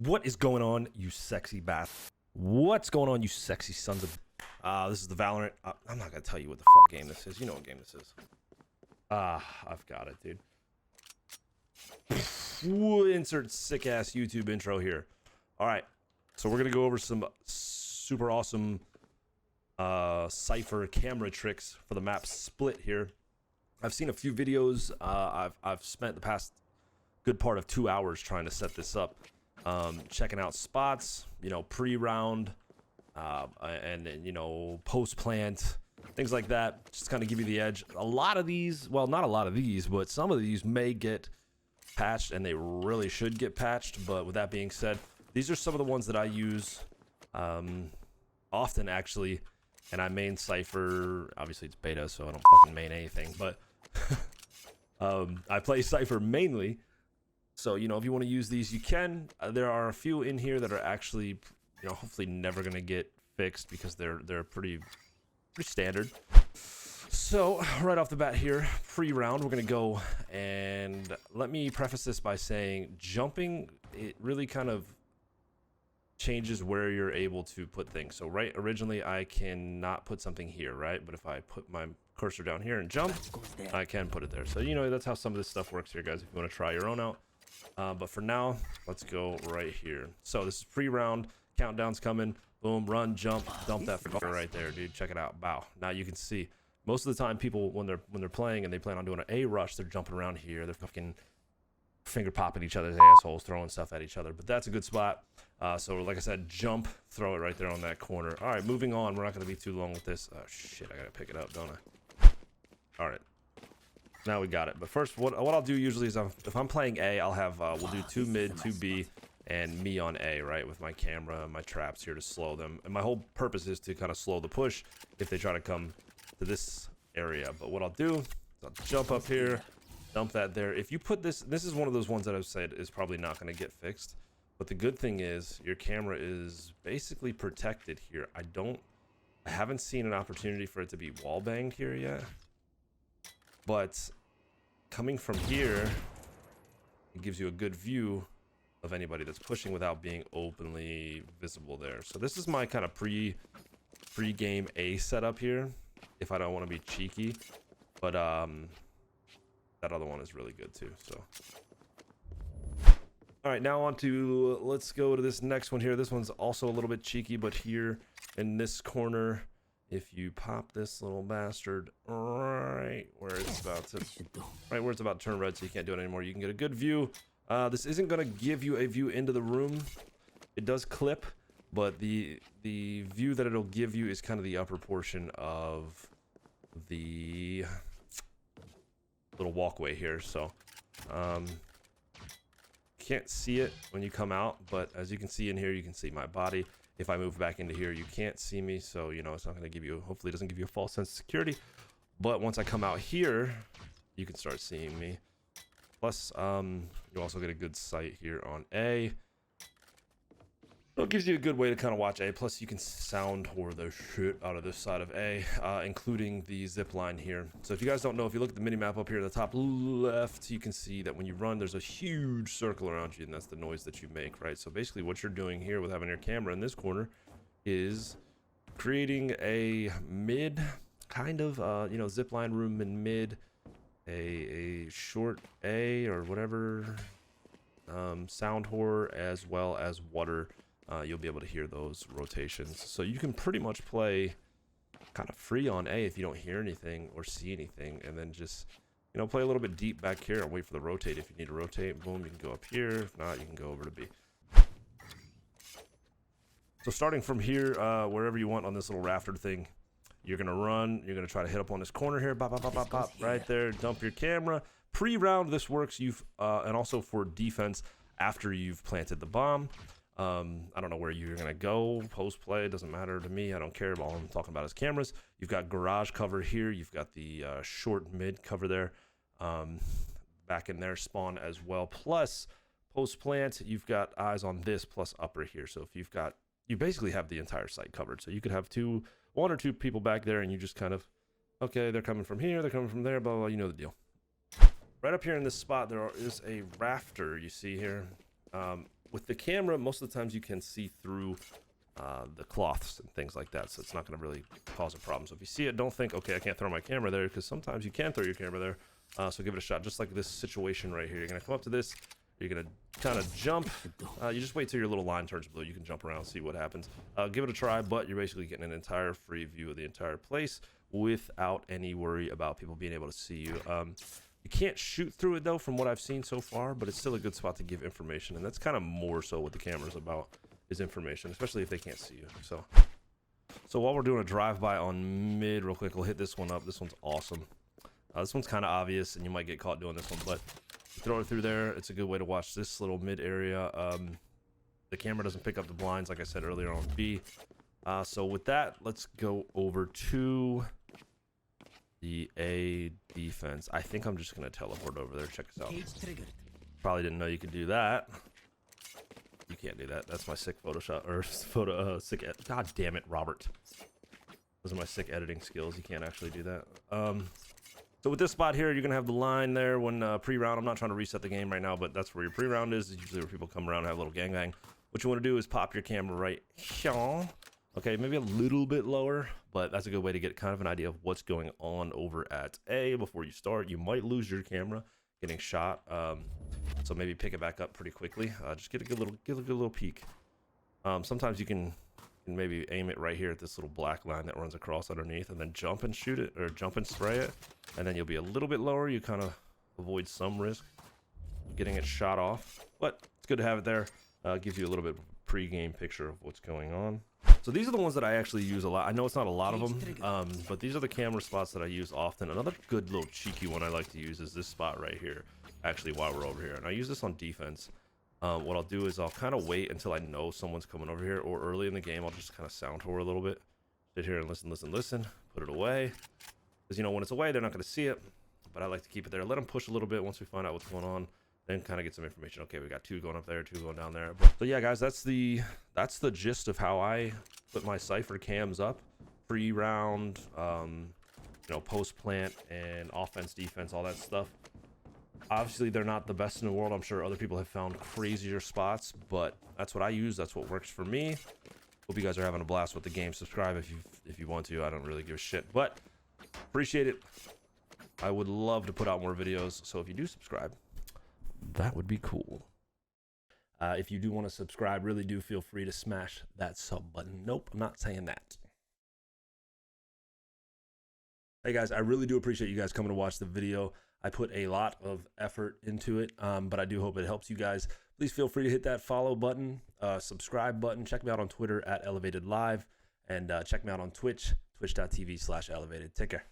What is going on, you sexy bath? What's going on, you sexy sons of... this is the Valorant... I'm not gonna tell you what the fuck game this is. You know what game this is. I've got it, dude. Insert sick-ass YouTube intro here. Alright, so we're gonna go over some super awesome Cypher camera tricks for the map Split here. I've seen a few videos. I've spent the past good part of 2 hours trying to set this up. Checking out spots, you know, pre-round, and you know, post-plant, things like that. Just kind of give you the edge. A lot of these, well, not a lot of these, but some of these may get patched, and they really should get patched. But with that being said, these are some of the ones that I use often, actually. And I main Cypher. Obviously, it's beta, so I don't fucking main anything. But I play Cypher mainly. So, you know, if you want to use these, you can. There are a few in here that are actually, you know, hopefully never going to get fixed because they're pretty standard. So, right off the bat here, pre-round, we're going to go, and let me preface this by saying jumping, it really kind of changes where you're able to put things. So, right, originally I cannot put something here, right? But if I put my cursor down here and jump, I can put it there. So, you know, that's how some of this stuff works here, guys, if you want to try your own out. But for now, let's go right here. So this is pre-round. Countdown's coming. Boom, run, jump, dump that fucker right there, dude. Check it out. Bow. Now you can see most of the time people when they're playing and they plan on doing an A rush, they're jumping around here. They're fucking finger popping each other's assholes, throwing stuff at each other. But that's a good spot. So like I said, jump, throw it right there on that corner. All right, moving on. We're not gonna be too long with this. Oh shit, I gotta pick it up, don't I? All right. Now we got it. But first, what I'll do usually is if I'm playing A, I'll have we'll do 2 mid, 2 B, and me on A, right, with my camera and my traps here to slow them. And my whole purpose is to kind of slow the push if they try to come to this area. But what I'll do is I'll jump up here, dump that there. If you put this is one of those ones that I've said is probably not going to get fixed. But the good thing is your camera is basically protected here. I haven't seen an opportunity for it to be wall banged here yet. But coming from here, it gives you a good view of anybody that's pushing without being openly visible there. So this is my kind of pre-game A setup here, if I don't want to be cheeky. But that other one is really good too. So, all right, now on to let's go to this next one here. This one's also a little bit cheeky, but here in this corner, if you pop this little bastard right where it's about to turn red, so you can't do it anymore, you can get a good view. This isn't going to give you a view into the room. It does clip, but the view that it'll give you is kind of the upper portion of the little walkway here. So can't see it when you come out, but as you can see in here, you can see my body. If I move back into here, you can't see me, so you know it's not going to give you, hopefully it doesn't give you a false sense of security. But once I come out here, you can start seeing me. Plus you also get a good sight here on A. It gives you a good way to kind of watch A. Plus you can sound whore the shit out of this side of A, including the zip line here. So if you guys don't know, if you look at the mini map up here in the top left, you can see that when you run, there's a huge circle around you, and that's the noise that you make, right? So basically what you're doing here with having your camera in this corner is creating a mid kind of you know, zip line room in mid, a short A or whatever, sound whore, as well as water. You'll be able to hear those rotations. So you can pretty much play kind of free on A if you don't hear anything or see anything, and then just, you know, play a little bit deep back here and wait for the rotate. If you need to rotate, boom, you can go up here. If not, you can go over to B. So starting from here, wherever you want on this little rafter thing, you're gonna run. You're gonna try to hit up on this corner here, bop, bop, bop, bop, bop, right there. Dump your camera. Pre-round, this works. And also for defense after you've planted the bomb. I don't know where you're gonna go post play, it doesn't matter to me. I don't care. All I'm talking about is cameras. You've got garage cover here, you've got the short mid cover there, back in there, spawn as well. Plus post plant, you've got eyes on this plus upper here. So if you basically have the entire site covered. So you could have one or two people back there, and you just kind of, okay, they're coming from here, they're coming from there, blah blah, you know the deal. Right up here in this spot, there is a rafter you see here. with the camera, most of the times you can see through the cloths and things like that, so it's not going to really cause a problem. So if you see it, don't think, okay, I can't throw my camera there, because sometimes you can throw your camera there. So give it a shot, just like this situation right here. You're going to come up to this, you're going to kind of jump. You just wait till your little line turns blue. You can jump around and see what happens. Give it a try, but you're basically getting an entire free view of the entire place without any worry about people being able to see you. You can't shoot through it though, from what I've seen so far, but it's still a good spot to give information, and that's kind of more so what the camera's about, is information, especially if they can't see you. So while we're doing a drive-by on mid real quick, we'll hit this one up. This one's awesome. This one's kind of obvious, and you might get caught doing this one, but throw it through there. It's a good way to watch this little mid area. The camera doesn't pick up the blinds, like I said earlier on B. So with that, let's go over to the A defense. I think I'm just gonna teleport over there. Check this out. Probably didn't know you could do that. You can't do that. That's my sick Photoshop or sick. God damn it, Robert. Those are my sick editing skills. You can't actually do that. So with this spot here, you're gonna have the line there when pre-round. I'm not trying to reset the game right now, but that's where your pre-round is. It's usually where people come around and have a little gangbang. What you want to do is pop your camera right here. Okay, maybe a little bit lower, but that's a good way to get kind of an idea of what's going on over at A before you start. You might lose your camera getting shot, so maybe pick it back up pretty quickly. Just get a good little peek. Sometimes you can maybe aim it right here at this little black line that runs across underneath, and then jump and shoot it, or jump and spray it, and then you'll be a little bit lower. You kind of avoid some risk getting it shot off, but it's good to have it there. Gives you a little bit of a pre-game picture of what's going on. So these are the ones that I actually use a lot. I know it's not a lot of them, but these are the camera spots that I use often. Another good little cheeky one I like to use is this spot right here, actually, while we're over here. And I use this on defense. What I'll do is I'll kind of wait until I know someone's coming over here, or early in the game, I'll just kind of sound whore a little bit. Sit here and listen, put it away. Because, you know, when it's away, they're not going to see it. But I like to keep it there. Let them push a little bit once we find out what's going on. Then kind of get some information. Okay, we got 2 going up there, 2 going down there. So yeah, guys, that's the gist of how I put my Cypher cams up. Pre-round, you know, post-plant, and offense, defense, all that stuff. Obviously, they're not the best in the world. I'm sure other people have found crazier spots, but that's what I use. That's what works for me. Hope you guys are having a blast with the game. Subscribe if you want to. I don't really give a shit, but appreciate it. I would love to put out more videos, so if you do subscribe, that would be cool. If you do want to subscribe, really do feel free to smash that sub button. Nope, I'm not saying that. Hey guys, I really do appreciate you guys coming to watch the video. I put a lot of effort into it, but I do hope it helps you guys. Please feel free to hit that follow button, subscribe button. Check me out on Twitter at ElevatedLive, and check me out on Twitch, twitch.tv/elevated. Take care.